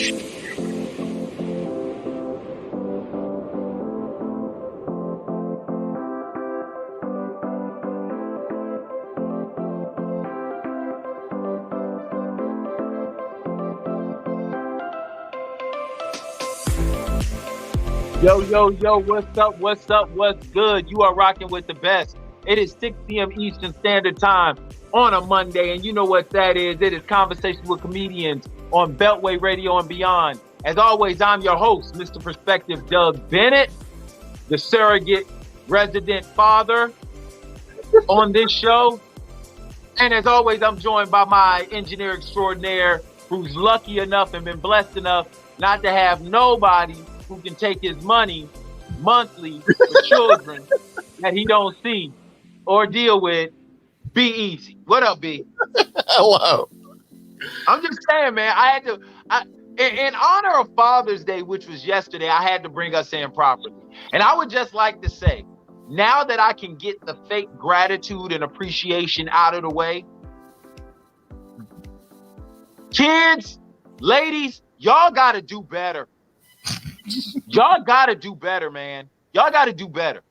Yo, what's up, what's good? You are rocking with the best. It is 6 p.m. Eastern Standard Time on a Monday, and you know what that is. It is Conversations with Comedians on Beltway Radio and beyond. As always, I'm your host, Mr. Perspective Doug Bennett, the surrogate resident father on this show. And as always, I'm joined by my engineer extraordinaire who's lucky enough and been blessed enough not to have nobody who can take his money monthly for children that he don't see or deal with. Be easy. What up, B? Hello. I'm just saying, man, in honor of Father's Day, which was yesterday, I had to bring us in properly. And I would just like to say, now that I can get the fake gratitude and appreciation out of the way, kids, ladies, y'all got to do better. Y'all got to do better, man. Y'all got to do better.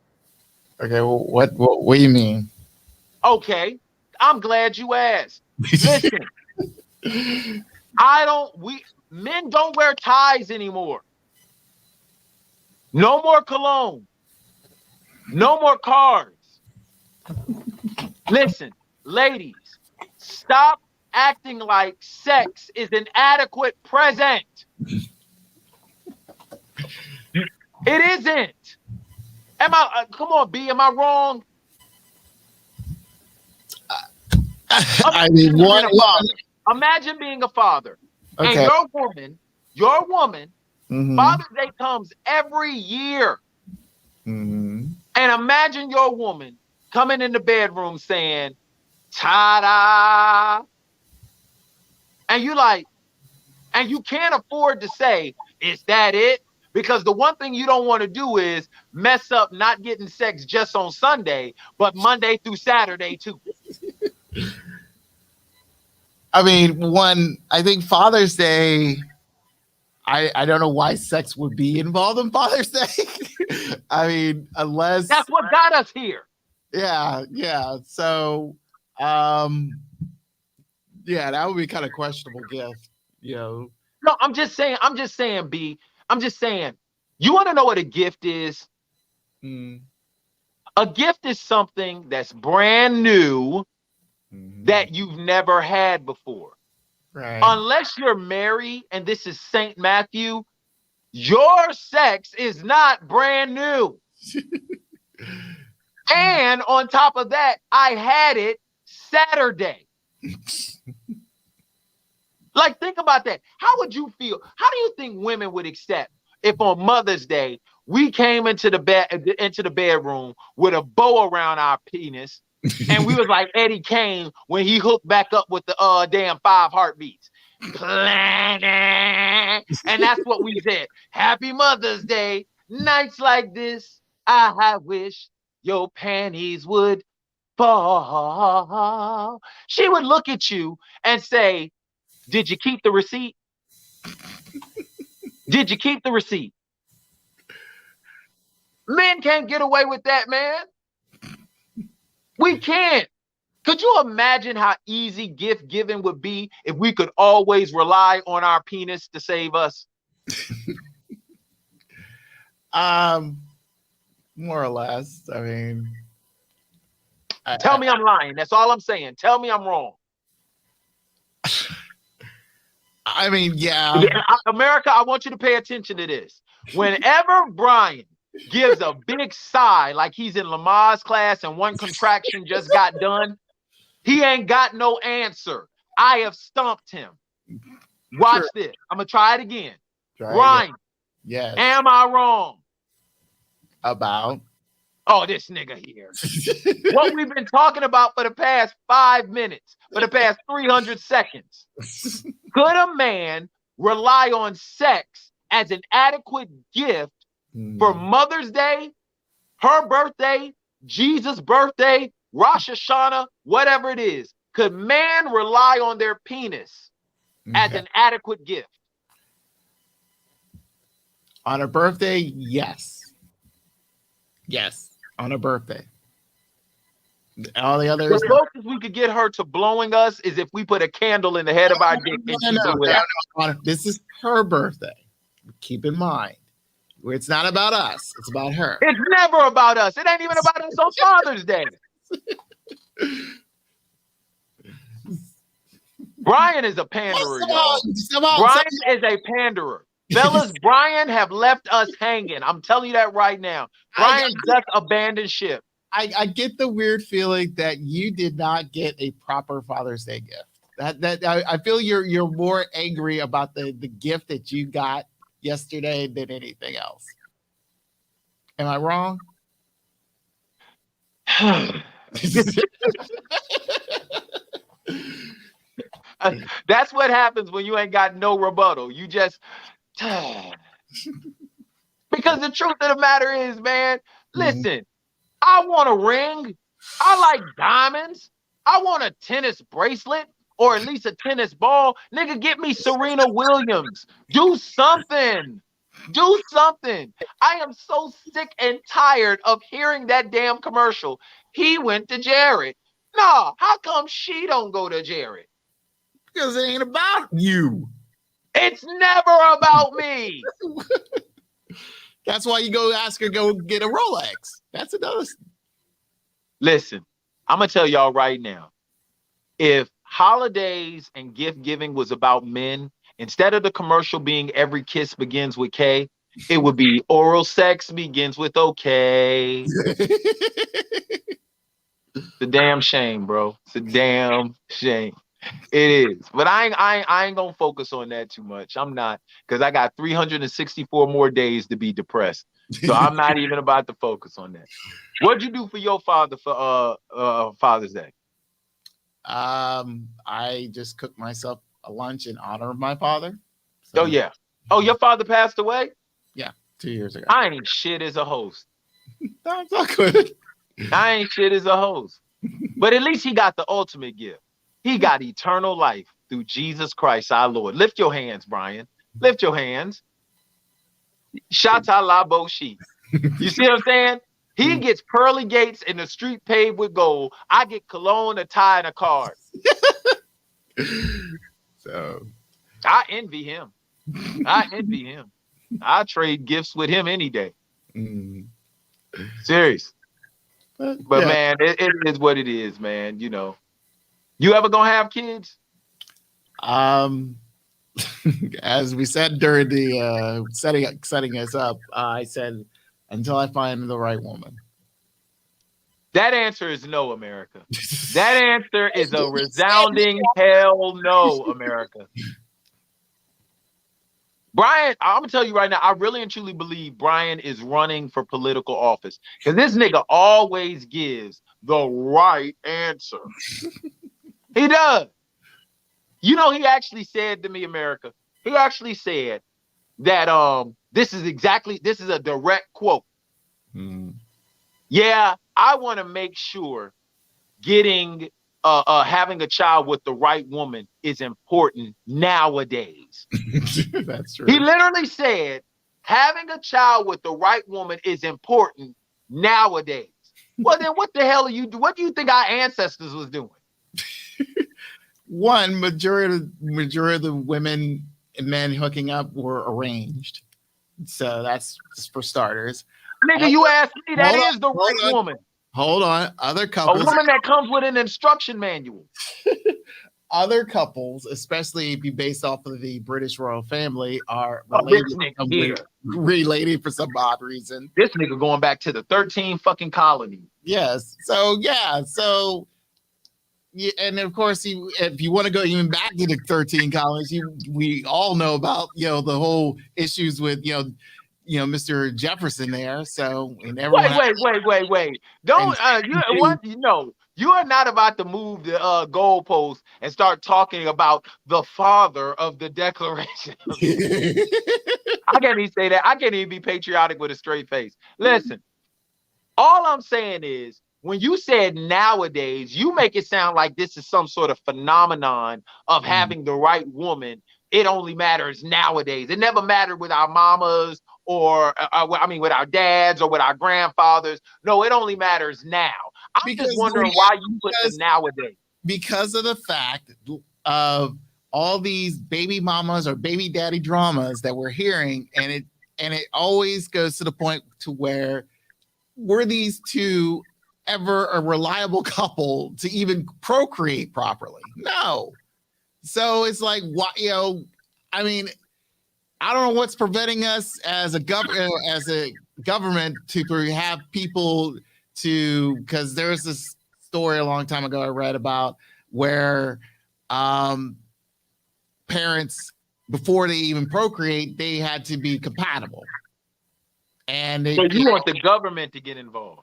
Okay, well, what do you mean? Okay, I'm glad you asked. Listen, men don't wear ties anymore. No more cologne. No more cars. Listen, ladies, stop acting like sex is an adequate present. It isn't. Come on, B, am I wrong? I mean, Imagine being a father. Okay. And your woman, Mm-hmm. Father's Day comes every year. Mm-hmm. And imagine your woman coming in the bedroom saying, ta-da. And you can't afford to say, is that it? Because the one thing you don't want to do is mess up not getting sex just on Sunday, but Monday through Saturday too. I mean, I think Father's Day, I don't know why sex would be involved in Father's Day. I mean, unless that's what got us here. Yeah. So, that would be kind of questionable gift, you know. No, I'm just saying, B. I'm just saying, you want to know what a gift is? Mm. A gift is something that's brand new that you've never had before. Right. Unless you're married, and this is St. Matthew, your sex is not brand new. And on top of that, I had it Saturday. Like, think about that. How would you feel? How do you think women would accept if on Mother's Day we came into the bedroom with a bow around our penis, and we was like Eddie Kane when he hooked back up with the damn 5 heartbeats, and that's what we said. Happy Mother's Day. Nights like this, I wish your panties would fall. She would look at you and say, did you keep the receipt? Did you keep the receipt? Men can't get away with that, man. We can't. Could you imagine how easy gift giving would be if we could always rely on our penis to save us? More or less. I mean, tell me I'm lying. That's all I'm saying. Tell me I'm wrong. I mean, yeah. America, I want you to pay attention to this. Whenever Brian gives a big sigh like he's in Lamar's class and one contraction just got done, he ain't got no answer. I have stumped him. Watch this. I'm going to try it again. Brian, yes. Am I wrong? About? Oh, this nigga here. What we've been talking about for the past 5 minutes, for the past 300 seconds. Could a man rely on sex as an adequate gift for Mother's Day, her birthday, Jesus' birthday, Rosh Hashanah, whatever it is? Could man rely on their penis as an adequate gift? On her birthday, yes. Yes, on her birthday. All the others, The no. closest we could get her to blowing us is if we put a candle in the head of our dick and she blew it out. This is her birthday. Keep in mind, it's not about us. It's about her. It's never about us. It ain't even about us on Father's Day. Brian is a panderer, y'all. Brian is a panderer. Fellas, Brian have left us hanging. I'm telling you that right now. Brian just abandoned ship. I get the weird feeling that you did not get a proper Father's Day gift. I feel you're more angry about the gift that you got yesterday than anything else. Am I wrong? That's what happens when you ain't got no rebuttal. You just because the truth of the matter is, man, listen, I want a ring. I like diamonds. I want a tennis bracelet or at least a tennis ball. Nigga, get me Serena Williams. Do something. Do something. I am so sick and tired of hearing that damn commercial. He went to Jared. Nah, how come she don't go to Jared? Because it ain't about you. It's never about me. That's why you go ask her go get a Rolex. That's another. Listen, I'm going to tell y'all right now. If holidays and gift giving was about men, instead of the commercial being every kiss begins with K, it would be oral sex begins with okay. It's a damn shame, bro. It's a damn shame. It is. But I ain't going to focus on that too much. I'm not, because I got 364 more days to be depressed. So I'm not even about to focus on that. What'd you do for your father for Father's Day? I just cooked myself a lunch in honor of my father. So. Oh, yeah. Oh, your father passed away? Yeah, 2 years ago. I ain't shit as a host. That's not good. I ain't shit as a host. But at least he got the ultimate gift. He got eternal life through Jesus Christ, our Lord. Lift your hands, Brian. Lift your hands. Shata la bo shi. You see what I'm saying? He gets pearly gates in the street paved with gold. I get cologne, a tie, and a card. So I envy him. I envy him. I trade gifts with him any day. Serious. But yeah. Man, it is what it is, man. You know. You ever gonna have kids? As we said during the setting us up, I said until I find the right woman. That answer is no, America. That answer is a resounding hell no, America. Brian, I'm gonna tell you right now, I really and truly believe Brian is running for political office because this nigga always gives the right answer. He does. You know, he actually said to me, America, he actually said that this is a direct quote. Yeah, I want to make sure getting having a child with the right woman is important nowadays. That's true. He literally said having a child with the right woman is important nowadays. Well, then what the hell what do you think our ancestors was doing? One, majority of the women and men hooking up were arranged. So that's just for starters. Nigga, you asked me, that is the right woman. Hold on. Other couples. A woman that comes with an instruction manual. Other couples, especially if you based off of the British royal family, are related for some odd reason. This nigga going back to the 13 fucking colony. Yes. So, yeah. So, yeah, and of course, if you want to go even back to the 13 colonies, we all know about, the whole issues with, Mr. Jefferson there. So, and everyone wait. Don't you are not about to move the goalpost and start talking about the father of the Declaration. I can't even say that. I can't even be patriotic with a straight face. Listen, all I'm saying is, when you said nowadays, you make it sound like this is some sort of phenomenon of having the right woman it only matters nowadays. It never mattered with our mamas or with our dads or with our grandfathers. No, it only matters now. I'm just wondering why you put the nowadays. Because of the fact of all these baby mamas or baby daddy dramas that we're hearing, and it always goes to the point to where were these two ever a reliable couple to even procreate properly? No. So it's like, what, I mean, I don't know what's preventing us as a government to have people to, because there's this story a long time ago I read about where parents, before they even procreate, they had to be compatible. And so you want the government to get involved?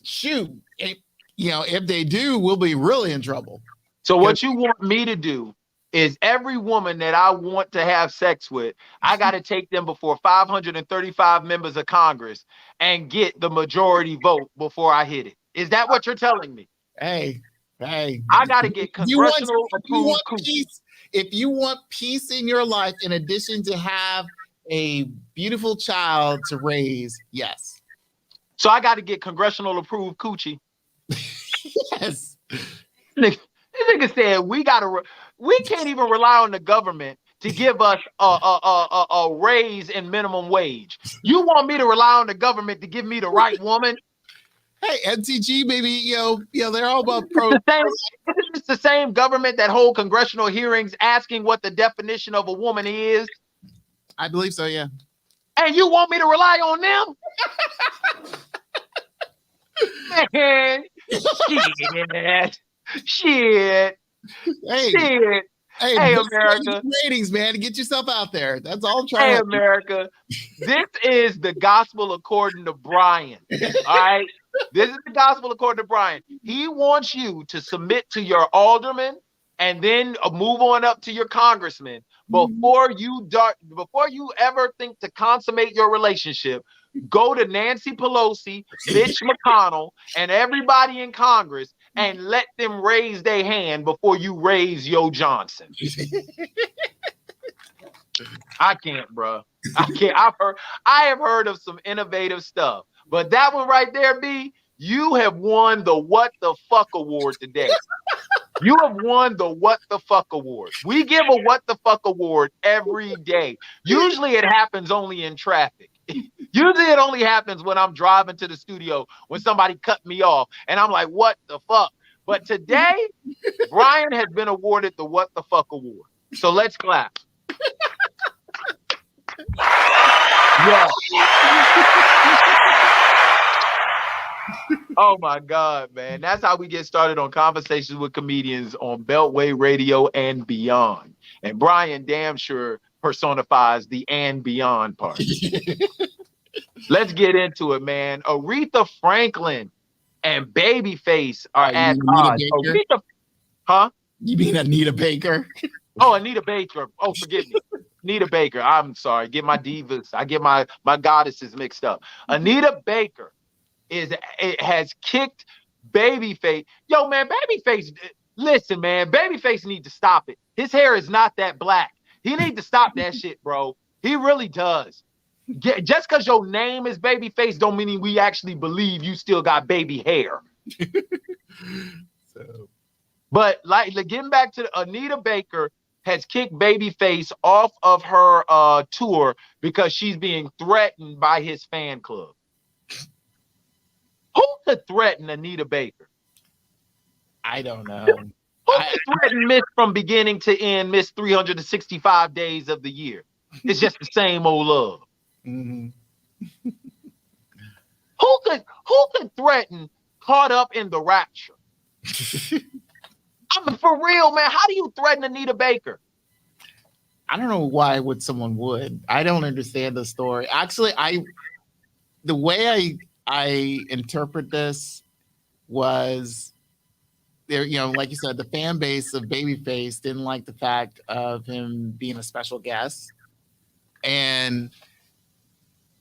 Shoot, if they do, we'll be really in trouble. So what you want me to do is every woman that I want to have sex with, I got to take them before 535 members of Congress and get the majority vote before I hit it. Is that what you're telling me? Hey. I got to get congressional approval. If you want peace in your life, in addition to have a beautiful child to raise, yes. So I got to get congressional approved coochie. Yes. This nigga said we can't even rely on the government to give us a raise in minimum wage. You want me to rely on the government to give me the right woman? Hey, MTG, maybe they're all about It's the same government that hold congressional hearings asking what the definition of a woman is. I believe so, yeah. And you want me to rely on them? Man, shit. Hey, America. Ratings, man, to get yourself out there. That's all I'm trying. Hey, America. This is the gospel according to Brian. All right. This is the gospel according to Brian. He wants you to submit to your alderman and then move on up to your congressman before you ever think to consummate your relationship. Go to Nancy Pelosi, Mitch McConnell, and everybody in Congress and let them raise their hand before you raise Yo Johnson. I can't, bro. I can't. I have heard of some innovative stuff, but that one right there, B, you have won the What the Fuck Award today. You have won the What the Fuck Award. We give a What the Fuck Award every day. Usually it happens only in traffic. Usually it only happens when I'm driving to the studio, when somebody cut me off, and I'm like, what the fuck? But today, Brian has been awarded the What the Fuck Award. So let's clap. Yeah. Oh my God, man. That's how we get started on Conversations with Comedians on Beltway Radio and beyond. And Brian damn sure personifies the and beyond part. Let's get into it, man. Aretha Franklin and Babyface are at odds. You mean Anita Baker? Oh, Anita Baker. Oh, forgive me. Anita Baker. I'm sorry. Get my divas. I get my goddesses mixed up. Anita Baker has kicked Babyface. Yo, man, Babyface. Listen, man. Babyface needs to stop it. His hair is not that black. He needs to stop that shit, bro. He really does. Just because your name is Babyface don't mean we actually believe you still got baby hair. But like getting back to Anita Baker has kicked Babyface off of her tour because she's being threatened by his fan club. Who could threaten Anita Baker? I don't know. Who could threaten Miss from beginning to end, Miss 365 days of the year? It's just the same old love. Mm-hmm. Who could threaten Caught Up in the Rapture? I mean, for real, man. How do you threaten Anita Baker? I don't know why someone would. I don't understand the story. Actually, the way I interpret this was there, like you said, the fan base of Babyface didn't like the fact of him being a special guest. And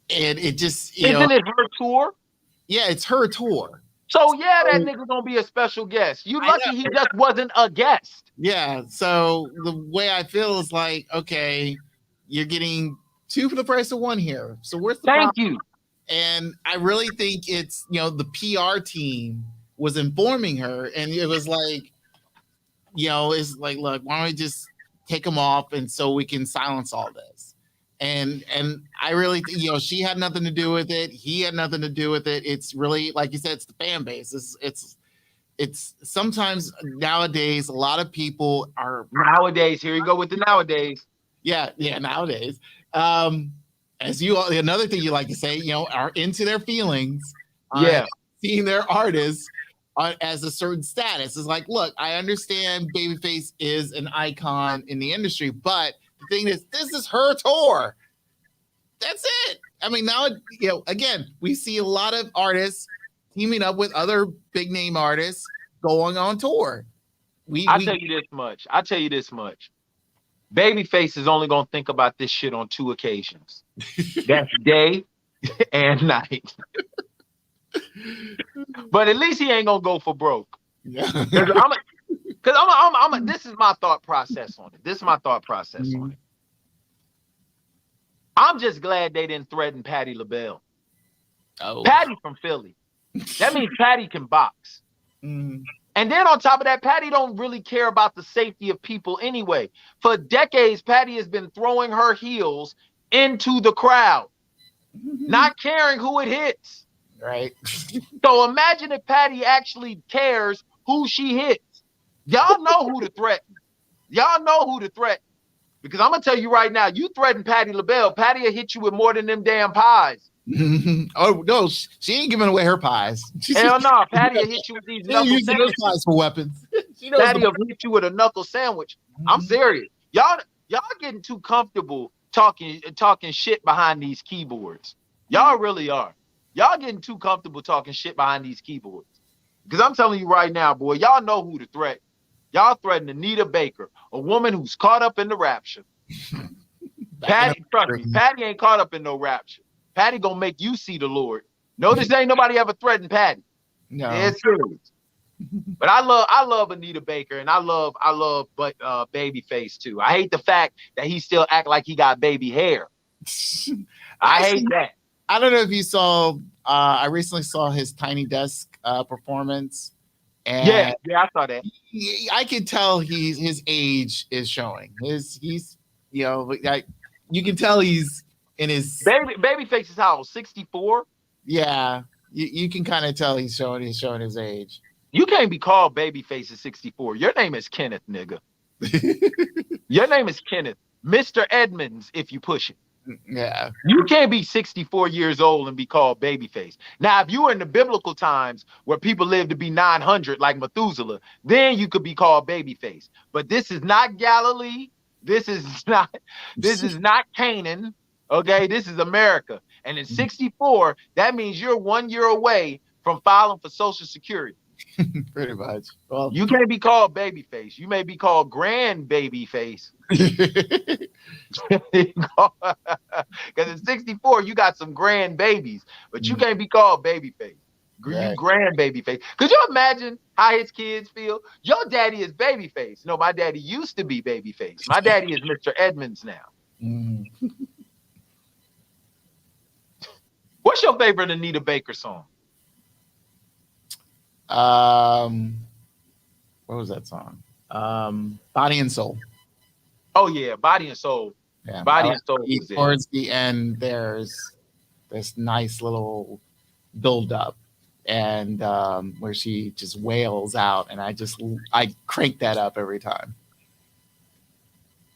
it just, Isn't it her tour? Yeah, it's her tour. So yeah, that nigga gonna be a special guest. You lucky he just wasn't a guest. Yeah. So the way I feel is like, okay, you're getting two for the price of one here. So where's the Thank problem? you. And I really think it's, the PR team was informing her, and it was like, it's like, look, why don't we just take them off, and so we can silence all this. And I really, she had nothing to do with it. He had nothing to do with it. It's really, like you said, it's the fan base. It's sometimes nowadays a lot of people are nowadays. Here you go with the nowadays. Yeah, nowadays. Another thing you like to say, are into their feelings. Seeing their artists as a certain status. It's like, look, I understand Babyface is an icon in the industry, but the thing is, this is her tour. That's it. I mean, now, again, we see a lot of artists teaming up with other big name artists going on tour. I'll tell you this much. Babyface is only going to think about this shit on 2 occasions. That's day and night. But at least he ain't going to go for broke. Yeah. Because this is my thought process on it. I'm just glad they didn't threaten Patti LaBelle. Oh. Patti from Philly. That means Patti can box. Mm-hmm. And then on top of that, Patti don't really care about the safety of people anyway. For decades, Patti has been throwing her heels into the crowd, not caring who it hits. Right. So imagine if Patti actually cares who she hits. Y'all know who to threaten. Because I'm going to tell you right now, you threaten Patti LaBelle, Patti will hit you with more than them damn pies. Oh, no, she ain't giving away her pies. Hell no, Patti will hit you with these knuckle sandwiches. Pies for weapons. Patti will hit you with a knuckle sandwich. I'm serious. Y'all getting too comfortable talking shit behind these keyboards. Y'all really are. Y'all getting too comfortable talking shit behind these keyboards. Because I'm telling you right now, boy, y'all know who to threaten. Y'all threaten Anita Baker, a woman who's caught up in the rapture. Patti, trust me, Patti ain't caught up in no rapture. Patti gonna make you see the Lord. Notice ain't nobody ever threatened Patti. No. It's serious. But I love Anita Baker, and I love Babyface too. I hate the fact that he still act like he got baby hair. I hate that. I don't know if you saw. I recently saw his Tiny Desk performance. And yeah, I saw that. I could tell his age is showing. You can tell he's in his Babyface is how 64. Yeah, you can kind of tell he's showing his age. You can't be called Babyface at 64. Your name is Kenneth, nigga. Your name is Kenneth, Mr. Edmonds, if you push it. Yeah. You can't be 64 years old and be called Babyface. Now, if you were in the biblical times where people lived to be 900 like Methuselah, then you could be called Babyface. But this is not Galilee. This is not Canaan. Okay, this is America. And in 64, that means you're 1 year away from filing for Social Security. Pretty much. Well, you can't be called Babyface. You may be called Grand Babyface. Because in 64, you got some grand babies, but you can't be called Babyface. You grand Babyface. Could you imagine how his kids feel? Your daddy is Babyface. No, my daddy used to be Babyface. My daddy is Mr. Edmonds now. Mm-hmm. What's your favorite Anita Baker song? What was that song? Body and Soul. Oh yeah, Body and Soul. Yeah, Body and Soul. Towards the end, there's this nice little build up, and where she just wails out, and I crank that up every time.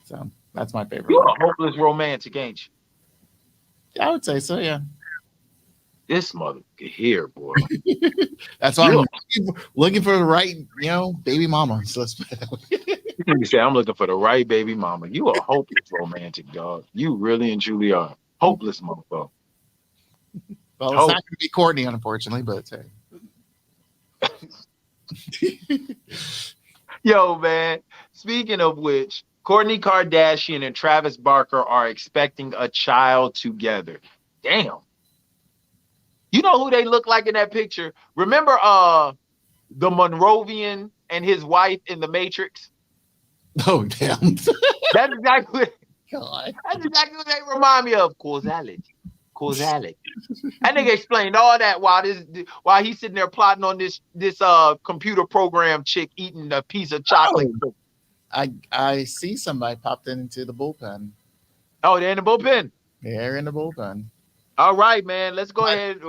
So that's my favorite. You're a hopeless romantic, ain't you? I would say so, yeah. This mother here, boy. That's why I'm looking for the right, baby mama. So let's put it that way. You say I'm looking for the right baby mama. You a hopeless romantic, dog. You really and truly are. Hopeless motherfucker. Well, it's not going to be Courtney, unfortunately, but Yo, man. Speaking of which, Kourtney Kardashian and Travis Barker are expecting a child together. Damn. You know who they look like in that picture? Remember the Monrovian and his wife in The Matrix? Oh, damn. That's exactly God. that's exactly what they remind me of. Causality. Causality. That nigga explained all that while he's sitting there plotting on this computer program chick eating a piece of chocolate. Oh, I see somebody popped into the bullpen. Oh, they're in the bullpen. They're in the bullpen. All right, man. Let's go ahead.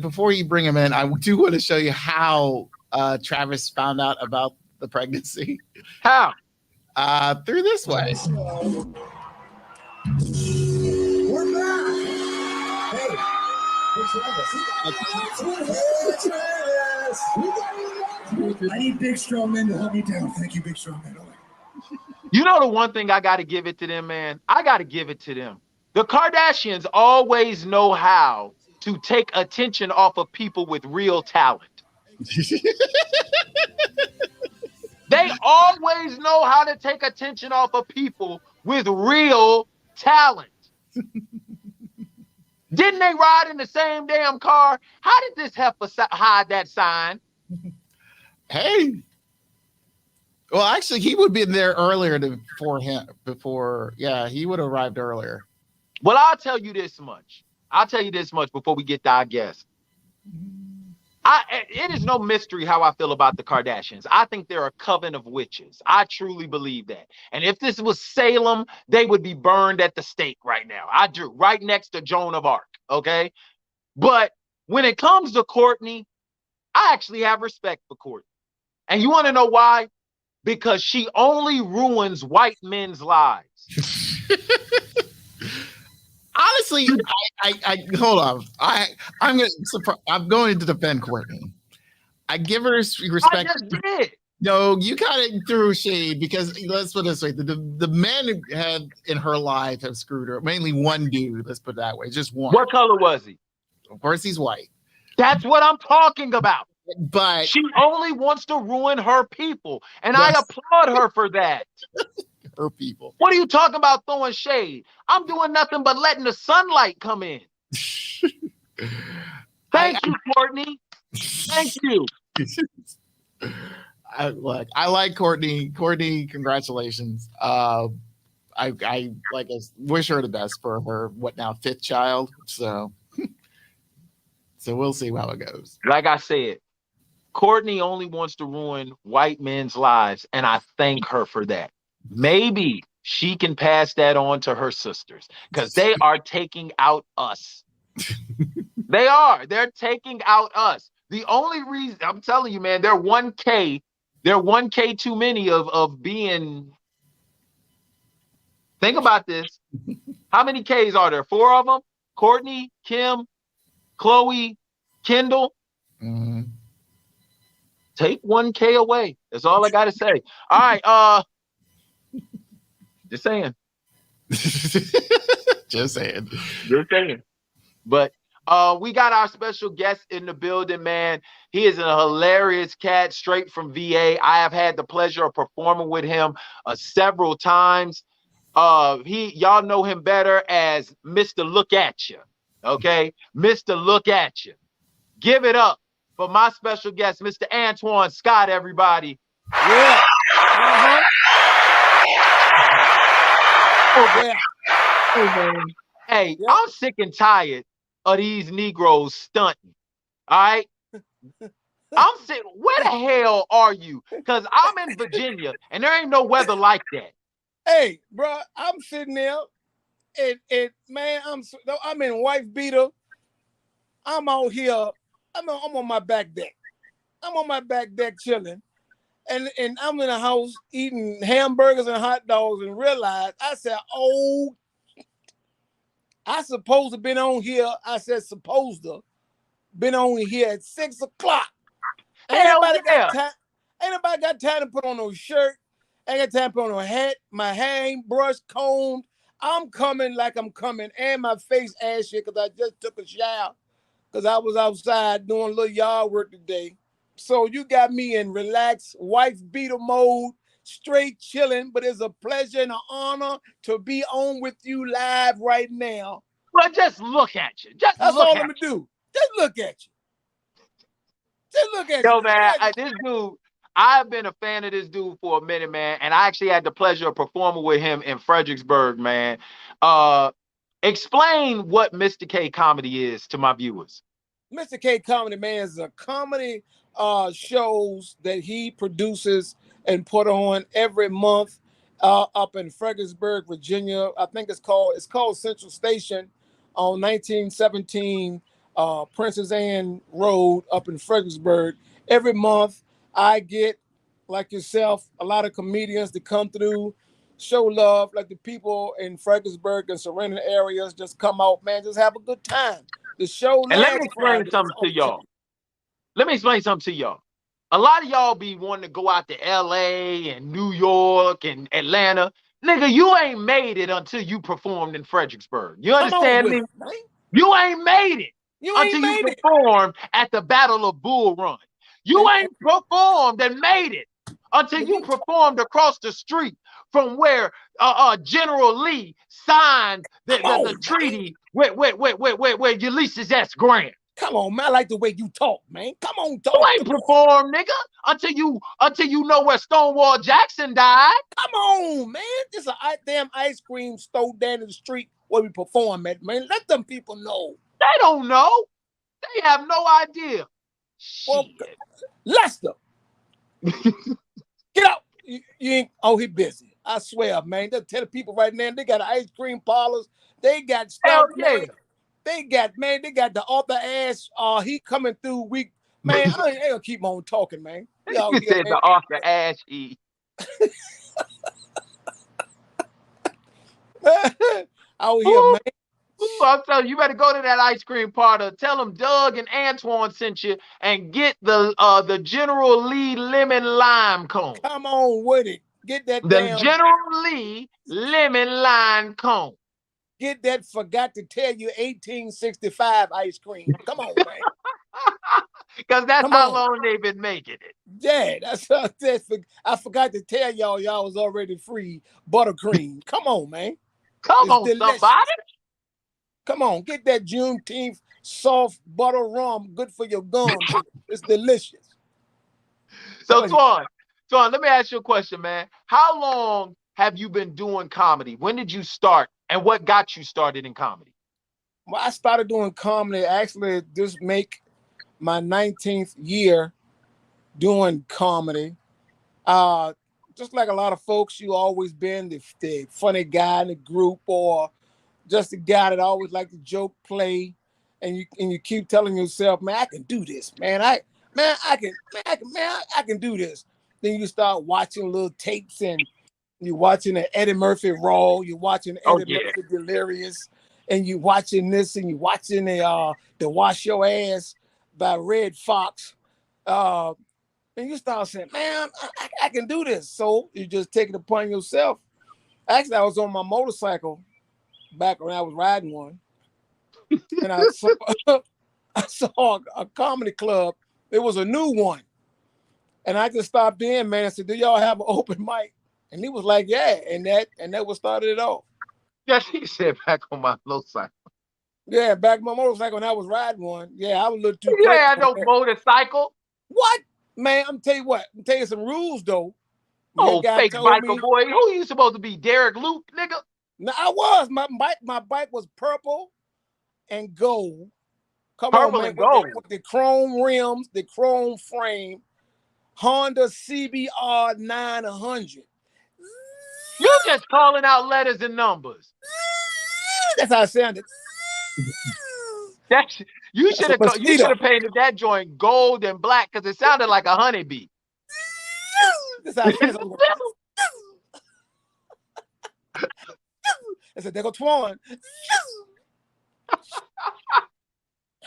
Before you bring him in, I do want to show you how Travis found out about the pregnancy. How? Through this way. We're back. Hey, I need big strong men to hold me down. Thank you, big strong men. You know the one thing I got to give it to them, man? I got to give it to them. The Kardashians always know how to take attention off of people with real talent. They always know how to take attention off of people with real talent. Didn't they ride in the same damn car? How did this heifer hide that sign? Hey. Well, actually, he would have been there earlier he would have arrived earlier. Well, I'll tell you this much before we get to our guest. It is no mystery how I feel about the Kardashians. I think they're a coven of witches. I truly believe that. And if this was Salem, they would be burned at the stake right now. I do, right next to Joan of Arc, okay? But when it comes to Kourtney, I actually have respect for Kourtney. And you want to know why? Because she only ruins white men's lives. Honestly, I hold on. I'm going to defend Kourtney. I give her respect. I just did. No, you kind of threw shade because let's put it this way: the men who had in her life have screwed her. Mainly one dude. Let's put it that way. Just one. What color was he? Of course, he's white. That's what I'm talking about. But she only wants to ruin her people, and I applaud her for that. Her people. What are you talking about throwing shade? I'm doing nothing but letting the sunlight come in. Thank you, Kourtney. Thank you. I like Kourtney. Kourtney, congratulations. I wish her the best for her fifth child. So we'll see how it goes. Like I said, Kourtney only wants to ruin white men's lives, and I thank her for that. Maybe she can pass that on to her sisters because they are taking out us. They are. They're taking out us. The only reason I'm telling you, man, they're 1K. They're 1K too many of being. Think about this. How many Ks are there? 4 of them? Kourtney, Kim, Khloe, Kendall. Mm-hmm. Take 1K away. That's all I got to say. All right. Just saying. Just saying. But we got our special guest in the building, man. He is a hilarious cat straight from VA. I have had the pleasure of performing with him several times. Y'all know him better as Mr. Look At You. Okay? Mr. Look At You. Give it up for my special guest, Mr. Antoine Scott, everybody. Yeah. Uh-huh. Oh, yeah. Hey, yeah. I'm sick and tired of these Negroes stunting. All right? I'm sick. Where the hell are you? Because I'm in Virginia and there ain't no weather like that. Hey, bro, I'm sitting there and man, I'm in wife beater. I'm out here. I'm on my back deck. I'm on my back deck chilling. And I'm in a house eating hamburgers and hot dogs and realized, I said, oh, I supposed to been on here. I said, supposed to been on here at 6 o'clock. Ain't nobody got time to put on no shirt. Ain't got time to put on no hat. My hair ain't brushed, combed. I'm coming like I'm coming. And my face ass shit because I just took a shower because I was outside doing a little yard work today. So you got me in relaxed wife beater mode, straight chilling, but it's a pleasure and an honor to be on with you live right now. But just look at you. Just That's look all at I'm gonna do. Just look at you. Just look at Yo, you. man, this dude, I've been a fan of this dude for a minute, man, and I actually had the pleasure of performing with him in Fredericksburg, man. Explain what Mr. K comedy is to my viewers. Mr. K Comedy, man, is a comedy shows that he produces and put on every month up in Fredericksburg, Virginia. I think it's called Central Station on 1917 Princess Anne Road up in Fredericksburg. Every month I get, like yourself, a lot of comedians to come through, show love, like the people in Fredericksburg and surrounding areas just come out, man, just have a good time. The show And let last me explain Friday something was to y'all. Let me explain something to y'all. A lot of y'all be wanting to go out to LA and New York and Atlanta. Nigga, you ain't made it until you performed in Fredericksburg. You Come on understand with me? it, man. You ain't made it You until ain't you made it. performed at the Battle of Bull Run. You ain't performed and made it until you performed across the street from where General Lee signed the treaty with Ulysses S. Grant. Come on, man. I like the way you talk, man. Come on, You talk. ain't performed, nigga, until you know where Stonewall Jackson died. Come on, man. This is a damn ice cream store down in the street where we perform at, man. Let them people know. They don't know. They have no idea. Well, Shit. Lester, get out. You ain't. Oh, he busy. I swear, man. They'll tell the people right now. They got ice cream parlors. They got stuff. Hell yeah. Man. They got the author ass. He coming through. Man, I ain't gonna keep on talking, man. Y'all You here, said man. the Arthur Ashe. Out here, Ooh. man. Ooh, I'm telling you, you better go to that ice cream parlor. Tell them Doug and Antoine sent you and get the General Lee lemon lime cone. Come on with it. Get that The damn. General Lee lemon lime cone. Get that forgot to tell you 1865 ice cream. Come on, man. Because that's Come how on. long they've been making it. Yeah, that's what I said. I forgot to tell y'all was already free buttercream. Come on, man. Come It's on, delicious. somebody. Come on, get that Juneteenth soft butter rum, good for your gums. It's delicious. So, Twan, let me ask you a question, man. How long have you been doing comedy? When did you start, and what got you started in comedy? Well, I started doing comedy actually just make my 19th year doing comedy. Just like a lot of folks, you always been the funny guy in the group, or just the guy that always like to joke, play, and you keep telling yourself, man, I can do this, man. I can do this. Then you start watching little tapes, and you're watching the Eddie Murphy Raw, you're watching Eddie Murphy Delirious, and you watching this, and you watching the Wash Your Ass by Red Fox. And you start saying, man, I can do this. So you just take it upon yourself. Actually, I was on my motorcycle back when I was riding one. And I saw a comedy club. It was a new one. And I just stopped in, man. I said, do y'all have an open mic? And he was like, yeah. And that was started it off. Yes, he said back on my motorcycle. Yeah, back on my motorcycle when I was riding one. Yeah, I was a little too You had no motorcycle. What? Man, I'm tell you some rules though. Oh, fake biker boy. Who you supposed to be? Derek Luke, nigga? No, I was. My bike was purple and gold. Come Purple on, man. and gold. With the chrome rims, the chrome frame, Honda CBR 900. You just calling out letters and numbers. That's how it sounded. You should have painted that joint gold and black because it sounded like a honeybee. That's how it sounded. I said, there go Twan.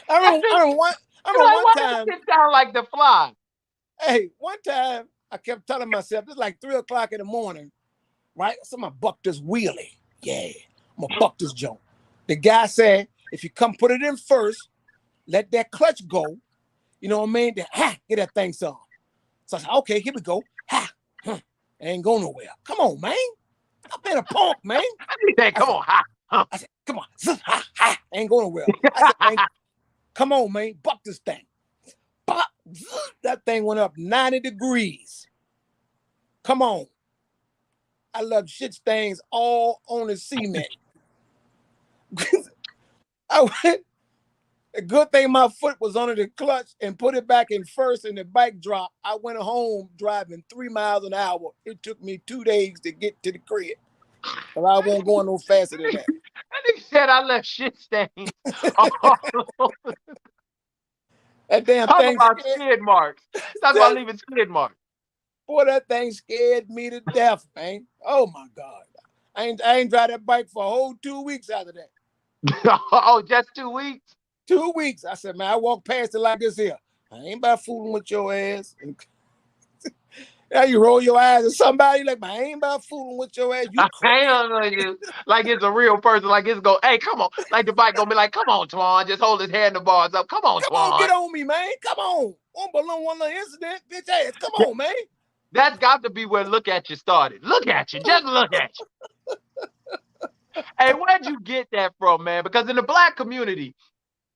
I remember one time. It sound like the fly. Hey, one time I kept telling myself, it's like 3 o'clock in the morning, right? So I'm gonna buck this wheelie. Yeah, I'm gonna buck this joint. The guy said, if you come put it in first, let that clutch go. You know what I mean? Then, get that thing some. So I said, okay, here we go. Ain't going nowhere. Come on, man. I've been a punk, man. Come on, Huh. I said, come on, ain't going nowhere. I said, man, come on, man, buck this thing. Pop, that thing went up 90 degrees. Come on. I love shit stains all on the cement. I went, a good thing my foot was under the clutch and put it back in first and the bike dropped. I went home driving 3 miles an hour. It took me 2 days to get to the crib. But I won't go no faster than that. That nigga said I left shit stains all over. That damn Talk thing about scared, skid marks. Talk about leaving skid marks. boy, that thing scared me to death, man. Oh my God. I ain't drive that bike for a whole 2 weeks after that. Oh, just 2 weeks? 2 weeks. I said, man, I walked past it like this here. I ain't about fooling with your ass. Now you roll your eyes at somebody like, man, I ain't about fooling with your ass. You Like it's a real person. Like it's go, hey, come on. Like the bike gonna be like, come on, Twan. Just hold his handlebars up. Come on, come Twan. on, get on me, man. Come on. One balloon, one little incident, bitch ass. Come on, man. That's got to be where Look At You started. Look at you. Just look at you. Hey, where'd you get that from, man? Because in the Black community,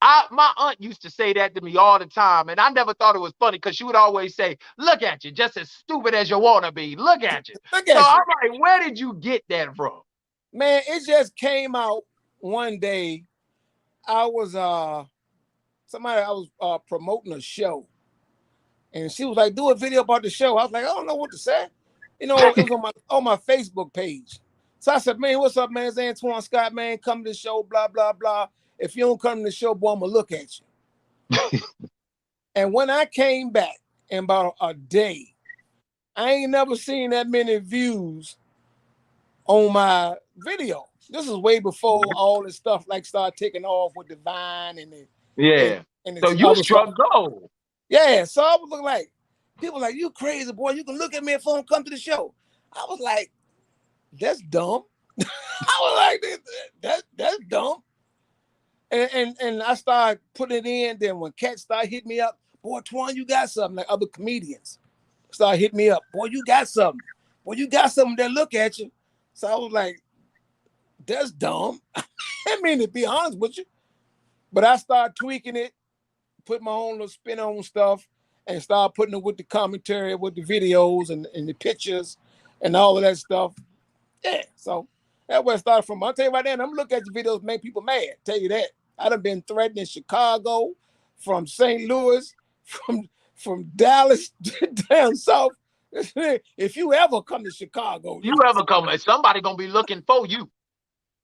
my aunt used to say that to me all the time, and I never thought it was funny because she would always say, look at you, just as stupid as you want to be. Look at you. Look So at I'm you. like, where did you get that from? Man, it just came out one day. I was promoting a show, and she was like, do a video about the show. I was like, I don't know what to say. You know, it was on my Facebook page. So I said, man, what's up, man? It's Antoine Scott, man. Come to the show, blah, blah, blah. If you don't come to the show, boy, I'm going to look at you. And when I came back in about a day, I ain't never seen that many views on my video. This is way before all this stuff like started taking off with the Vine and the Yeah. and So you struck gold. Yeah, so I was looking like, people like, you crazy, boy. You can look at me if I don't come to the show. I was like, that's dumb. I was like, that's dumb. And I started putting it in. Then when cats started hitting me up, boy, Twan, you got something. Like other comedians started hitting me up. Boy, you got something. Boy, you got something that look at you. So I was like, that's dumb. I mean, to be honest with you. But I started tweaking it, put my own little spin on stuff, and start putting it with the commentary, with the videos and the pictures and all of that stuff. Yeah, so that's where it started from. I'll tell you right now, I'm looking at the videos make people mad. Tell you that. I done been threatened in Chicago, from St. Louis, from Dallas down south. If you ever come to Chicago, You ever come, somebody gonna be looking for you.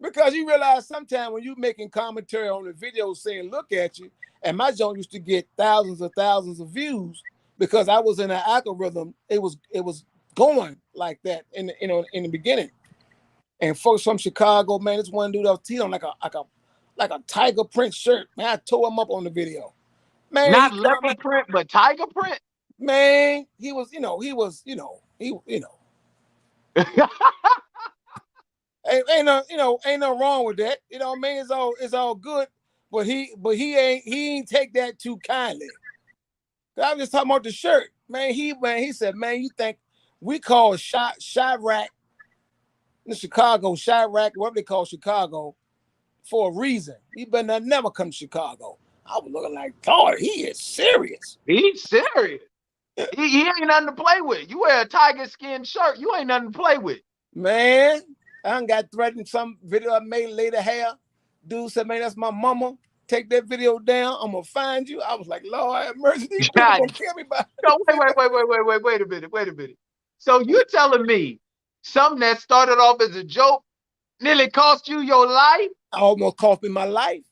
because you realize sometimes when you making commentary on the video saying look at you, and my joint used to get thousands of views because I was in an algorithm. It was going like that in the beginning. And folks from Chicago, man, this one dude I was teeing like a tiger print shirt. Man, I tore him up on the video. Man, Not leopard print, but tiger print. Man, he was. Ain't no wrong with that. You know what I mean? It's all good. But he ain't take that too kindly. I was just talking about the shirt. Man, he said, man, you think we call Chirac in Chicago, Chirac, whatever they call Chicago, for a reason. He better never come to Chicago. I was looking like, God, he is serious. He's serious. He ain't nothing to play with. You wear a tiger skin shirt, you ain't nothing to play with. Man, I done got threatened some video I made later hair. Dude said, man, that's my mama. Take that video down. I'm gonna find you. I was like, Lord have mercy. These people gonna kill me by no, wait a minute. So you're telling me something that started off as a joke nearly cost you your life? Almost cost me my life.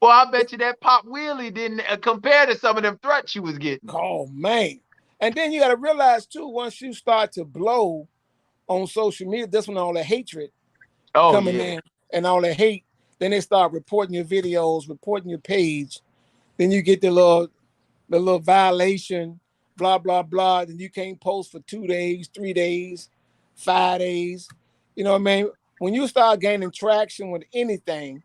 Well, I bet you that Pop Wheelie didn't compare to some of them threats you was getting. Oh, man. And then you got to realize, too, once you start to blow on social media, that's when all the hatred coming in and all the hate, then they start reporting your videos, reporting your page. Then you get the little violation, blah, blah, blah. Then you can't post for 2 days, 3 days, 5 days. You know what I mean? When you start gaining traction with anything,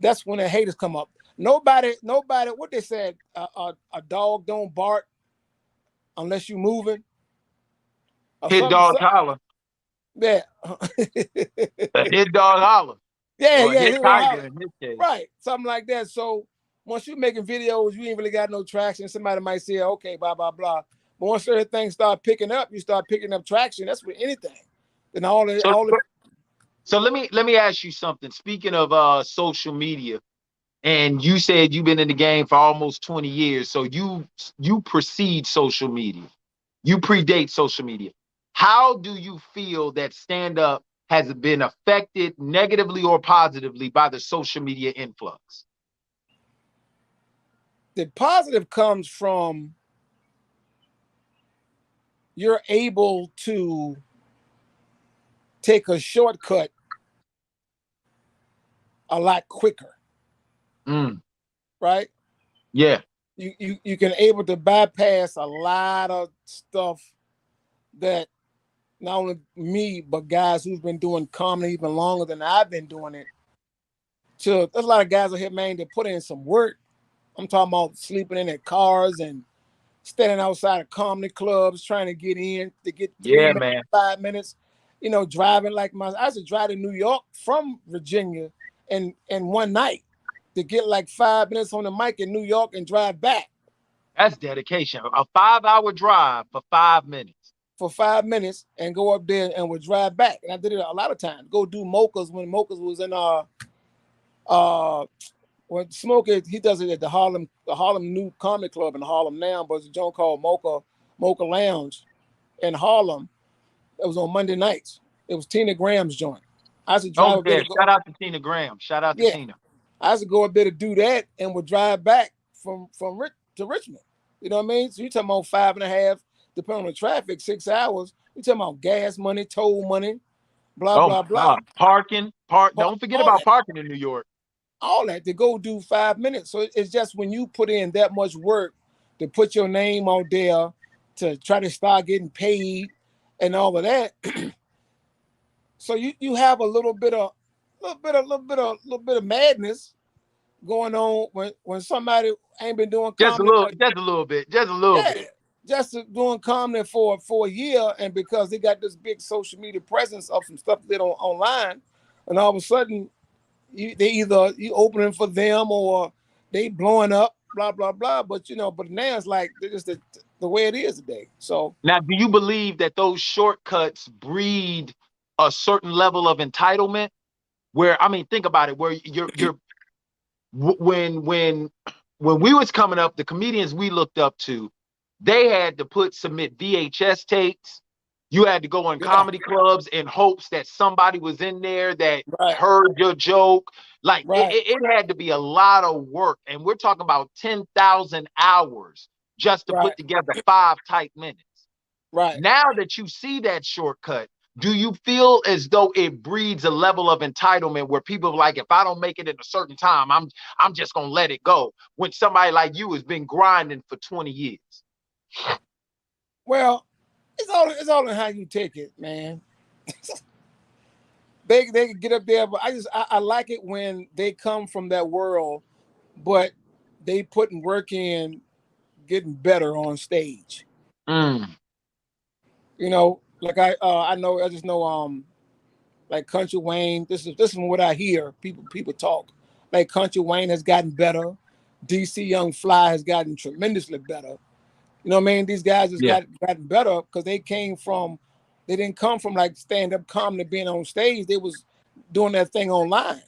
that's when the haters come up. Nobody, what they said, a dog don't bark unless you moving. Hit dog holler. Yeah. Hit dog holler. Yeah, Or yeah, hit hit real Tiger hard. in this case. Right, something like that. So once you're making videos, you ain't really got no traction. Somebody might say, okay, blah blah blah. But once certain things start picking up, you start picking up traction. That's with anything. Then all the So, all the so let me ask you something. Speaking of social media, and you said you've been in the game for almost 20 years, so you precede social media. You predate social media. How do you feel that stand up has been affected negatively or positively by the social media influx? the positive comes from you're able to take a shortcut a lot quicker, Mm, right? yeah, You can able to bypass a lot of stuff that not only me but guys who've been doing comedy even longer than I've been doing it. So there's a lot of guys out here, man, that put in some work. I'm talking about sleeping in their cars and standing outside of comedy clubs trying to get in to get yeah, 3 minutes, man. 5 minutes. Driving like I used to drive to New York from Virginia and one night to get like 5 minutes on the mic in New York and drive back That's dedication. A 5-hour drive for 5 minutes. for 5 minutes and go up there and would drive back. And I did it a lot of times. Go do Mocha's when Mocha's was in when Smokey, he does it at the Harlem New Comedy Club in Harlem now, but it's a joint called Mocha Lounge in Harlem. It was on Monday nights. It was Tina Graham's joint. I used to drive Oh a bit yeah, to go. shout out to Tina Graham. Shout out to Yeah, Tina. I used to go a bit to do that and would drive back to Richmond. You know what I mean? So you talking about 5.5, depending on the traffic, 6 hours. You talking about gas money, toll money, blah Oh my blah blah, God. Parking. Don't forget all about that. parking in New York. All that to go do 5 minutes. So it's just when you put in that much work to put your name out there to try to start getting paid and all of that. So you have a little bit of madness going on when somebody ain't been doing Just a comedy little, for just a little bit, just a little yeah, bit. just doing comedy for a year, and because they got this big social media presence of some stuff they don't online, and all of a sudden they either you opening for them or they blowing up, blah blah blah. But but now it's like it's the way it is today. So Now, do you believe that those shortcuts breed a certain level of entitlement? Where I mean, think about it. Where you're when we was coming up, the comedians we looked up to, they had to submit VHS tapes. You had to go in yeah, comedy clubs in hopes that somebody was in there that right, heard your joke. Like right, it had to be a lot of work. And we're talking about 10,000 hours just to right, put together 5 tight minutes. right. Now that you see that shortcut, do you feel as though it breeds a level of entitlement where people are like, if I don't make it in a certain time, I'm just gonna let it go? When somebody like you has been grinding for 20 years. Well, it's all in how you take it, man. They can get up there, but I like it when they come from that world, but they putting work in, getting better on stage. Mm, Like I just know like Country Wayne. This is what I hear people talk. Like Country Wayne has gotten better. DC Young Fly has gotten tremendously better. You know what I mean? These guys just yeah, gotten better because they didn't come from like stand-up comedy being on stage. They was doing that thing online.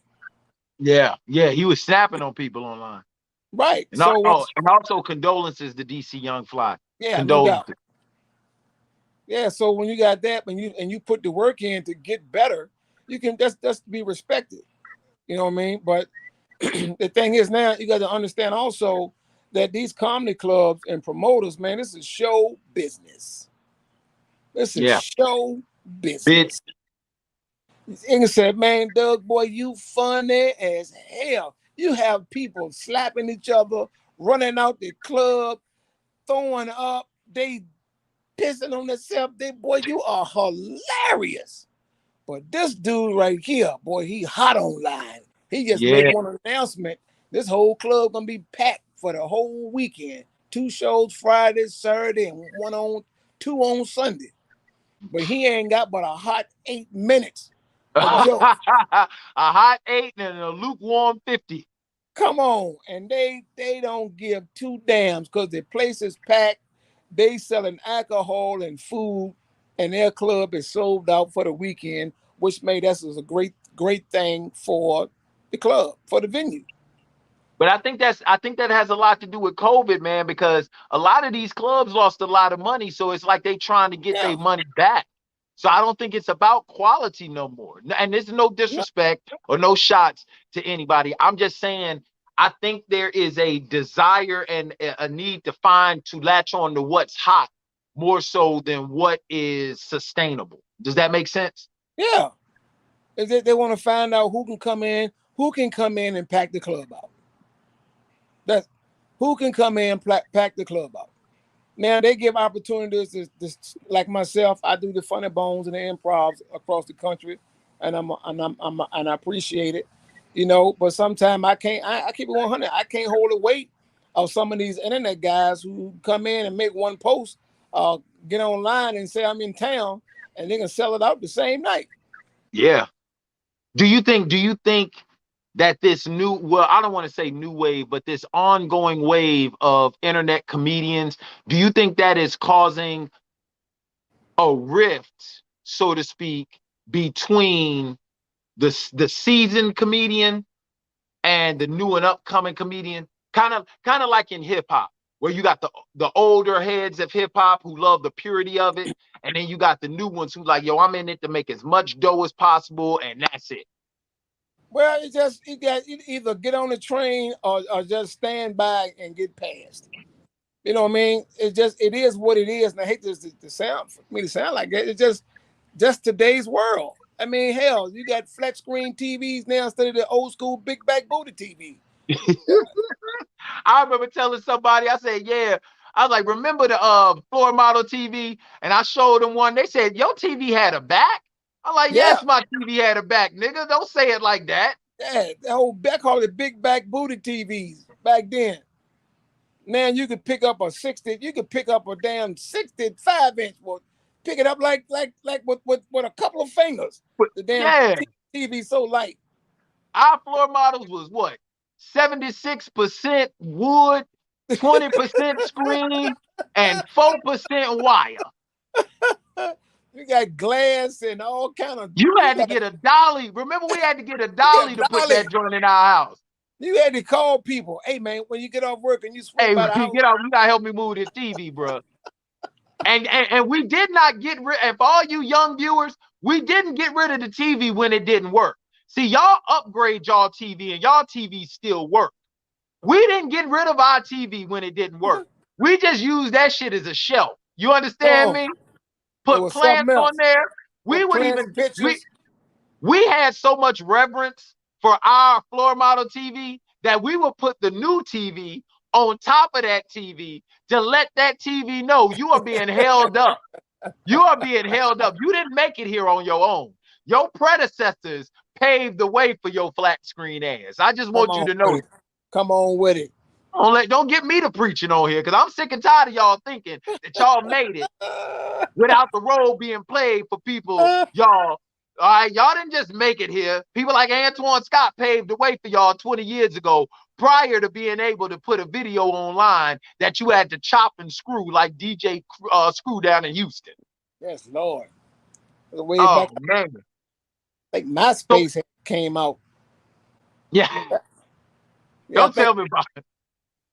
yeah. He was snapping on people online. Right. And So what's and also condolences to DC Young Fly. yeah, no doubt. Condolences. Yeah. So when you got that, when you put the work in to get better, you can that's to be respected. You know what I mean? But the thing is now you got to understand also that these comedy clubs and promoters, man, this is show business. This is Yeah. show Bit. business. Inga said, man, Doug, boy, you funny as hell. You have people slapping each other, running out the club, throwing up, they pissing on themselves. Boy, you are hilarious. But this dude right here, boy, he hot online. He just make Yeah. one announcement. This whole club gonna be packed for the whole weekend. 2 shows Friday, Saturday, and two on Sunday. But he ain't got but a hot 8 minutes A joke. A hot 8 and a lukewarm 50. Come on, and they don't give two damns because the place is packed. They selling alcohol and food, and their club is sold out for the weekend, which made us a great thing for the club, for the venue. But I think that has a lot to do with COVID, man, because a lot of these clubs lost a lot of money, so it's like they trying to get their money back. So I don't think it's about quality no more. And there's no disrespect or no shots to anybody. I'm just saying, I think there is a desire and a need to latch on to what's hot more so than what is sustainable. Does that make sense? Yeah. They want to find out who can come in and pack the club out. That's who can come in and pack the club out. Now they give opportunities to like myself. I do the Funny Bones and the improvs across the country, and I appreciate it, you know. But sometimes I can't. I keep it 100. I can't hold the weight of some of these internet guys who come in and make one post, get online and say I'm in town, and they can sell it out the same night. Yeah. Do you think that this I don't want to say new wave, but this ongoing wave of internet comedians, do you think that is causing a rift, so to speak, between the seasoned comedian and the new and upcoming comedian? Kind of like in hip hop, where you got the older heads of hip hop who love the purity of it, and then you got the new ones who like, yo, I'm in it to make as much dough as possible, and that's it. Well, it's just you either get on the train or just stand by and get past. You know what I mean? It is what it is. And I hate this to sound like that. It's just today's world. I mean, hell, you got flat screen TVs now instead of the old school big back booty TV. I remember telling somebody, I said, yeah. I was like, remember the floor model TV? And I showed them one. They said, your TV had a back? I'm like, yes, my TV had a back, nigga. Don't say it like that. Yeah, that whole back, called it big back booty TVs back then. Now you could pick up a damn 65-inch. Well, pick it up like with a couple of fingers. The damn TV so light. Our floor models was what? 76% wood, 20% screen, and 4% wire. You got glass and all kind of. You had to get a dolly. Remember, we had to get a dolly to put that joint in our house. You had to call people. Hey, man, when you get off work and you swing by the house, you gotta help me move this TV, bro. and we did not get rid. And for all you young viewers, we didn't get rid of the TV when it didn't work. See, y'all upgrade y'all TV and y'all TV still work. We didn't get rid of our TV when it didn't work. We just used that shit as a shelf. You understand me? Put plants on there. We had so much reverence for our floor model TV that we would put the new TV on top of that TV to let that TV know you are being held up. You are being held up. You didn't make it here on your own. Your predecessors paved the way for your flat screen ass. I just want you to know. Come on with it. Don't get me to preaching on here, because I'm sick and tired of y'all thinking that y'all made it without the role being played for people. Y'all, all right, y'all didn't just make it here. People like Antoine Scott paved the way for y'all 20 years ago, prior to being able to put a video online that you had to chop and screw like DJ Screw down in Houston. Yes, Lord. Way oh, back, man. Like MySpace came out. Yeah. Don't tell me about it.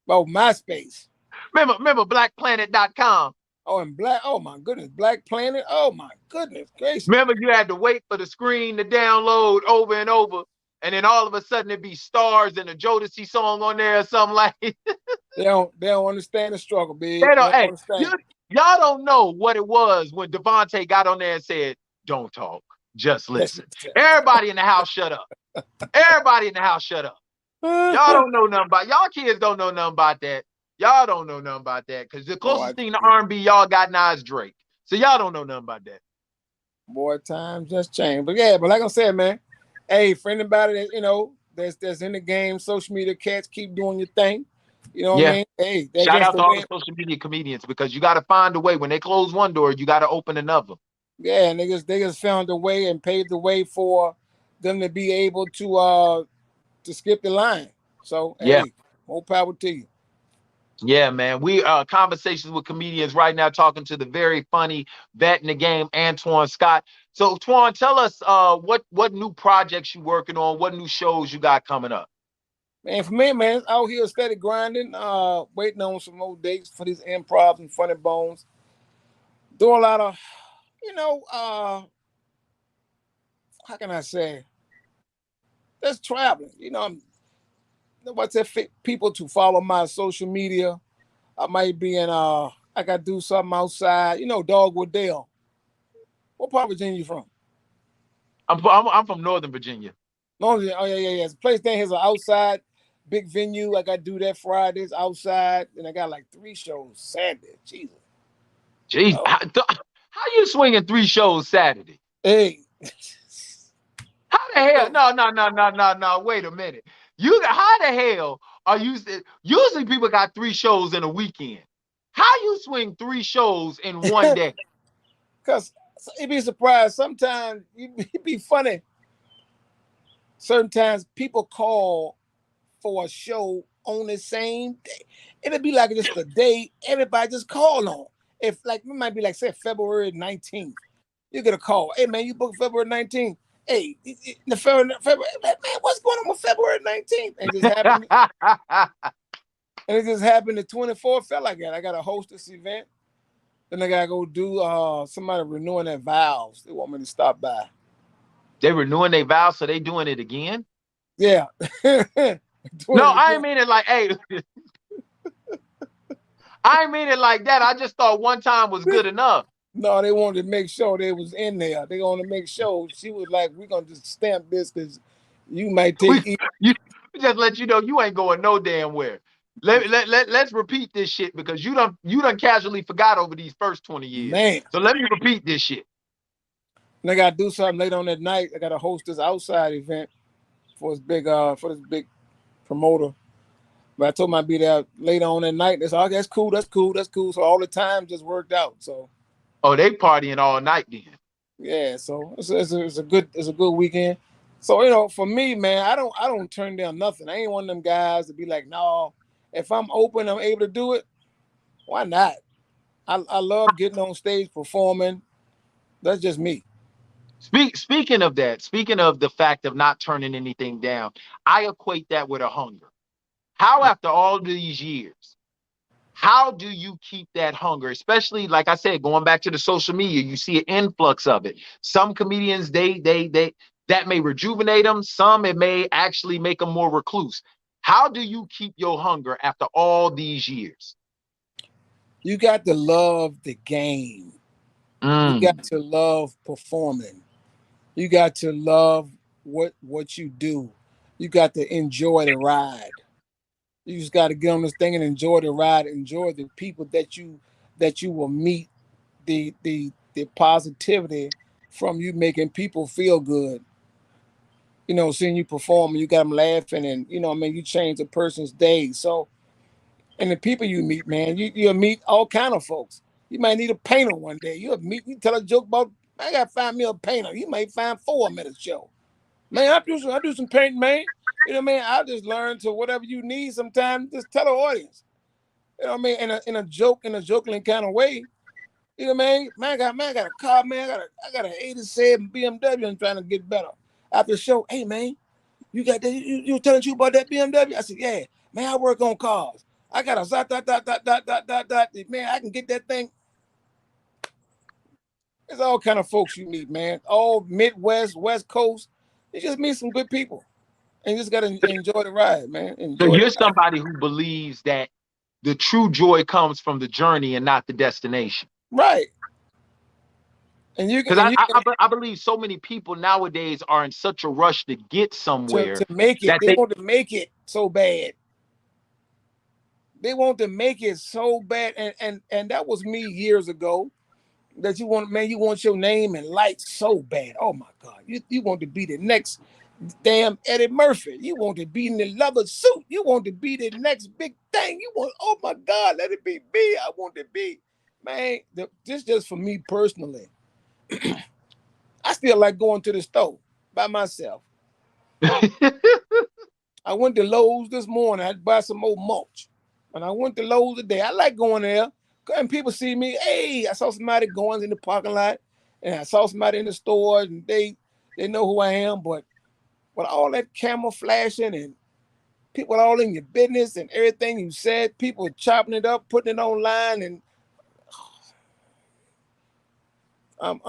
Oh, MySpace. Remember BlackPlanet.com. Oh my goodness, Black Planet. Oh my goodness gracious. Remember you had to wait for the screen to download over and over, and then all of a sudden it'd be stars and a Jodeci song on there or something like it. They don't understand the struggle, big. Y'all don't know what it was when Devontae got on there and said, "Don't talk, just listen." Everybody in the house shut up. Everybody in the house shut up. Y'all don't know nothing about y'all kids don't know nothing about that. Y'all don't know nothing about that, because the closest thing to R&B y'all got now is Drake. So y'all don't know nothing about that. Boy, times just changed. But yeah, but like I said, man, hey, for anybody that, you know, that's in the game, social media cats, keep doing your thing. You know what I mean? Hey, shout out to all the social media comedians, because you got to find a way. When they close one door, you got to open another. Yeah, and they just found a way and paved the way for them to be able to skip the line. So Yeah. hey, more power to you. Yeah, man. We conversations with comedians right now, talking to the very funny vet in the game, Antoine Scott. So, Twan, tell us what new projects you working on, what new shows you got coming up. Man, for me, man, out here steady grinding, waiting on some more dates for these improv and funny bones. Do a lot of, you know, how can I say? Just traveling. What's that? People to follow my social media. I might be in. I got to do something outside. Dogwood Dale. What part of Virginia you from? I'm from Northern Virginia. No, oh yeah, yeah, yeah. It's a place down here's an outside big venue. I got to do that Fridays outside, and I got like 3 shows Saturday. Jesus. Jeez, Oh, how you swinging 3 shows Saturday? hey. How the hell? No. Wait a minute. How the hell are you? Usually people got 3 shows in a weekend. How you swing 3 shows in one day? Because you'd be surprised. Sometimes it'd be funny. Certain times people call for a show on the same day. It'd be like just a day everybody just call on. If like it might be like say February 19th, you get a call. Hey man, you booked February 19th. Hey, the February, man, what's going on with February 19th? And it just happened. And it just happened the 24th. Felt like that. I got to host this event. Then I gotta go do somebody renewing their vows. They want me to stop by. They renewing their vows, so they doing it again? Yeah. No, I ain't mean it like, hey. I ain't mean it like that. I just thought one time was good enough. No, they wanted to make sure they was in there. They wanted to make sure. She was like, we're gonna just stamp this because you might take you just let you know you ain't going no damn where. Let's repeat this shit because you done casually forgot over these first 20 years. Man. So let me repeat this shit. And I gotta do something later on that night. I gotta host this outside event for this big promoter. But I told him I'd be there later on that night. They said, oh, that's cool. So all the time just worked out. So they partying all night then. yeah, so it's a good weekend. So for me, man, I don't turn down nothing. I ain't one of them guys to be like, no, if I'm open, I'm able to do it. Why not? I love getting on stage performing. That's just me. Speaking of the fact of not turning anything down, I equate that with a hunger. How after all these years, how do you keep that hunger? Especially, like I said, going back to the social media, you see an influx of it. Some comedians, they that may rejuvenate them. Some it may actually make them more recluse. How do you keep your hunger after all these years? You got to love the game. You got to love performing. You got to love what you do. You got to enjoy the ride. You just got to get on this thing and enjoy the ride. Enjoy the people that you will meet. The positivity from you making people feel good. Seeing you perform and you got them laughing and you change a person's day. So, and the people you meet, man, you'll meet all kind of folks. You might need a painter one day. You tell a joke about, I gotta find me a painter. You might find 4 minutes show. Man, I do some painting, man. You know what I mean? I just learn to whatever you need sometimes, just tell the audience. You know what I mean? In a joking kind of way. You know what I mean? Man, I got a car, man. I got an 87 BMW. I'm trying to get better. After the show, hey man, you got that? You telling you about that BMW? I said, yeah, man. I work on cars. I got a man. I can get that thing. There's all kind of folks you meet, man. All Midwest, West Coast. You just meet some good people, and you just gotta enjoy the ride, man. So you're somebody who believes that the true joy comes from the journey and not the destination. Right. And I believe so many people nowadays are in such a rush to get somewhere to make it. They want to make it so bad. They want to make it so bad, and that was me years ago. That you want your name and lights so bad. Oh my God, you want to be the next damn Eddie Murphy. You want to be in the leather suit. You want to be the next big thing. You want, oh my God, let it be me. I want to be, man. This just for me personally. I still like going to the store by myself. I went to Lowe's this morning. I had to buy some more mulch. And I went to Lowe's today. I like going there. And people see me. Hey, I saw somebody going in the parking lot. And I saw somebody in the store. And they know who I am. But with all that camera flashing and people all in your business and everything you said, people chopping it up, putting it online. And I'm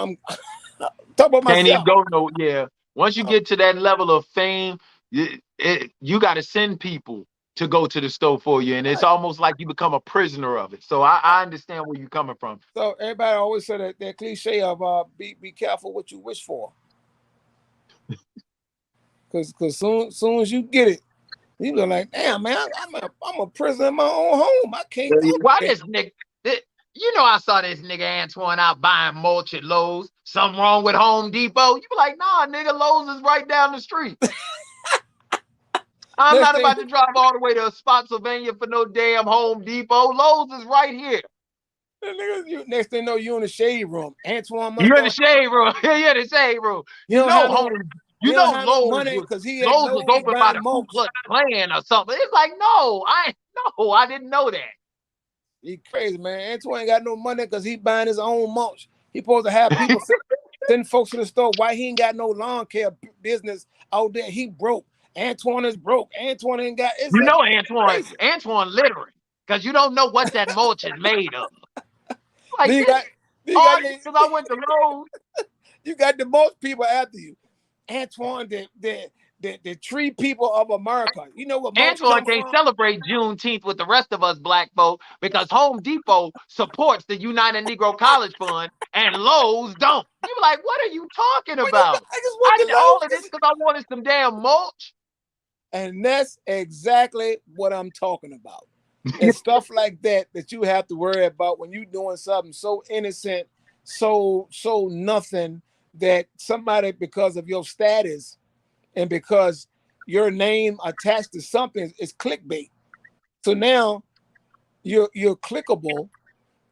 talk about myself. Can't even go no, yeah. Once you get to that level of fame, you got to send people to go to the store for you, and it's almost like you become a prisoner of it. So I understand where you're coming from. So everybody always say that cliche of be careful what you wish for, because soon as you get it, you be like, damn man, I'm a prisoner in my own home. I can't. Why this nigga? You know I saw this nigga Antoine out buying mulch at Lowe's. Something wrong with Home Depot? You be like, nah, nigga, Lowe's is right down the street. I'm not about to drive all the way to Spotsylvania for no damn Home Depot. Lowe's is right here. Next thing you know, you in the shade room. Antoine, you're in the shade room. Yeah, the shade room. You know Lowe's was open by the Ku Klux Klan or something. It's like, no, I didn't know that. He crazy, man. Antoine ain't got no money because he buying his own mulch. He supposed to have people send folks to the store. Why he ain't got no lawn care business out there? He broke. Antoine is broke. Antoine ain't got. Antoine littering because you don't know what that mulch is made of. Like because I went to Lowe's. You got the most people after you. Antoine, the tree people of America. You know what? Antoine can't celebrate Juneteenth with the rest of us black folk because Home Depot supports the United Negro College Fund and Lowe's don't. You're like, what are you talking about? I did all of this because I wanted some damn mulch. And that's exactly what I'm talking about. And stuff like that you have to worry about when you're doing something so innocent, so nothing that somebody, because of your status and because your name attached to something, is clickbait. So now you're clickable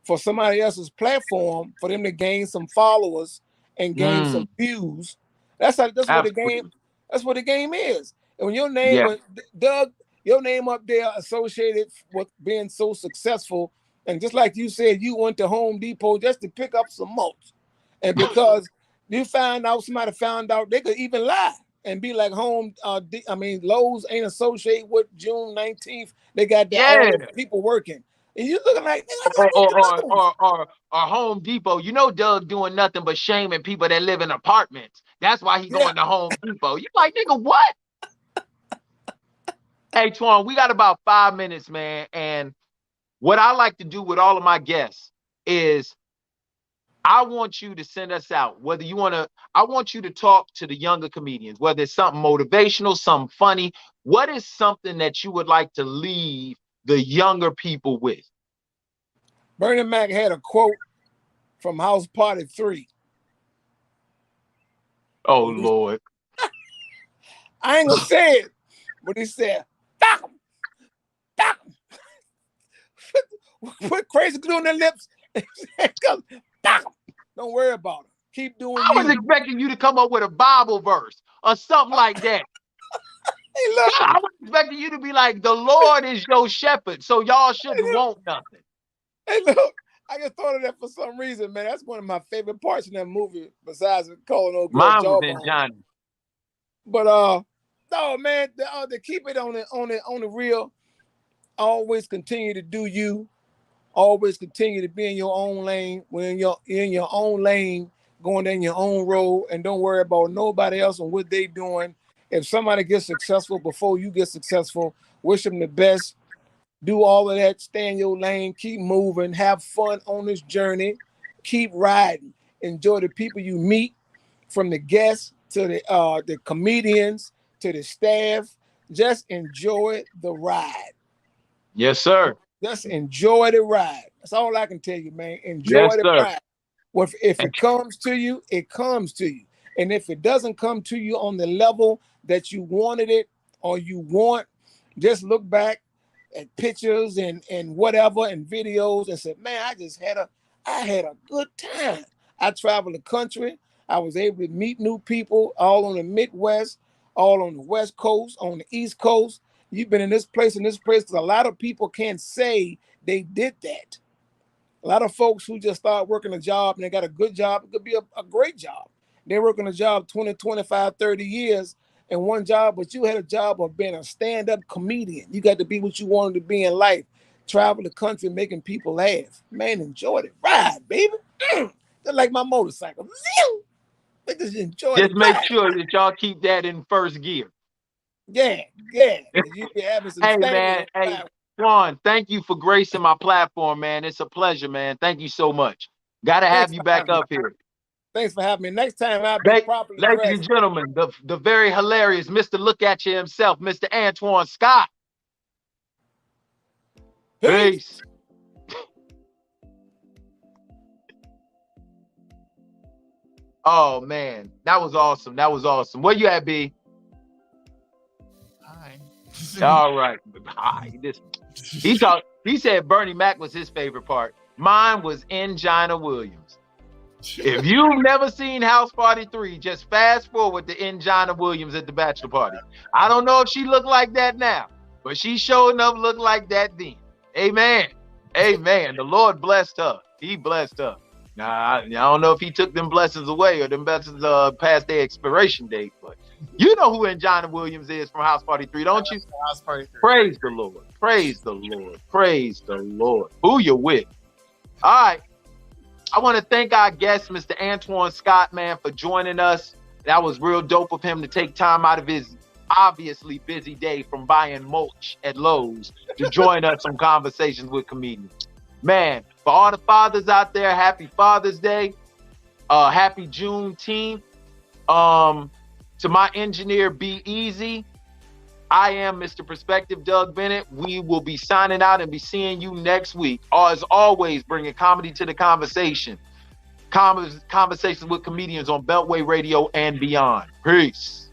for somebody else's platform for them to gain some followers and gain some views. That's what the game is. And when your name, Doug, your name up there associated with being so successful, and just like you said, you went to Home Depot just to pick up some mulch, and because somebody found out, they could even lie and be like, Lowe's ain't associated with June 19th. They got all the people working. And you looking like or Home Depot. You know Doug doing nothing but shaming people that live in apartments. That's why he going to Home Depot. You like, nigga, what? Hey, Twan, we got about 5 minutes, man. And what I like to do with all of my guests is I want you to send us out. I want you to talk to the younger comedians, whether it's something motivational, something funny. What is something that you would like to leave the younger people with? Bernie Mac had a quote from House Party 3. Oh, Lord. I ain't gonna say it, but he said, "Fuck 'em. Fuck 'em." Put crazy glue on their lips. Don't worry about it. Keep doing I was expecting you to come up with a Bible verse or something like that. Hey, look. I was expecting you to be like, the Lord is your shepherd, so y'all shouldn't want nothing. Hey, look, I just thought of that for some reason, man. That's one of my favorite parts in that movie, besides calling old girl Mine was in Johnny. But no, man, to keep it on the real, always continue to do you. Always continue to be in your own lane. When you're in your own lane, going down your own road, and don't worry about nobody else and what they doing. If somebody gets successful before you get successful, wish them the best. Do all of that. Stay in your lane. Keep moving. Have fun on this journey. Keep riding. Enjoy the people you meet, from the guests to the comedians to the staff. Just enjoy the ride. Yes, sir. Just enjoy the ride. That's all I can tell you, man. Enjoy the ride. Well, if it comes to you, it comes to you. And if it doesn't come to you on the level that you wanted it or you want, just look back at pictures and whatever and videos and say, man, I had a good time. I traveled the country. I was able to meet new people all on the Midwest, all on the West Coast, on the East Coast. You've been in this place and this place, because a lot of people can't say they did that. A lot of folks who just start working a job and they got a good job, it could be a great job. They're working a job 20, 25, 30 years in one job, but you had a job of being a stand-up comedian. You got to be what you wanted to be in life. Travel the country, making people laugh. Man, enjoyed it. Ride, baby. Just like my motorcycle. Just enjoy it. Just make sure that y'all keep that in first gear. Yeah. You be having some Hey, man. Hey, Juan, thank you for gracing my platform, man. It's a pleasure, man. Thank you so much. Got to have you back up here. Thanks for having me. Next time I'll be properly dressed. Ladies and gentlemen, the very hilarious Mr. Look At You himself, Mr. Antoine Scott. Peace. Oh, man. That was awesome. That was awesome. Where you at, B? Hi. All right. Hi. He said Bernie Mac was his favorite part. Mine was Ingina Williams. If you've never seen House Party 3, just fast forward to Ingina Williams at the bachelor party. I don't know if she looked like that now, but she sure enough looked like that then. Amen. Amen. The Lord blessed her. He blessed her. Now, I don't know if he took them blessings away or them blessings past their expiration date, but you know who Ingina Williams is from House Party 3, don't you? House Party 3. Praise the Lord. Praise the Lord. Praise the Lord. Who you with? All right. I want to thank our guest, Mr. Antoine Scott, man, for joining us. That was real dope of him to take time out of his obviously busy day from buying mulch at Lowe's to join us on Conversations with Comedians. Man, for all the fathers out there, happy Father's Day. Happy Juneteenth. To my engineer, Be Easy. I am Mr. Perspective, Doug Bennett. We will be signing out and be seeing you next week. As always, bringing comedy to the conversation. Conversations with Comedians on Beltway Radio and beyond. Peace.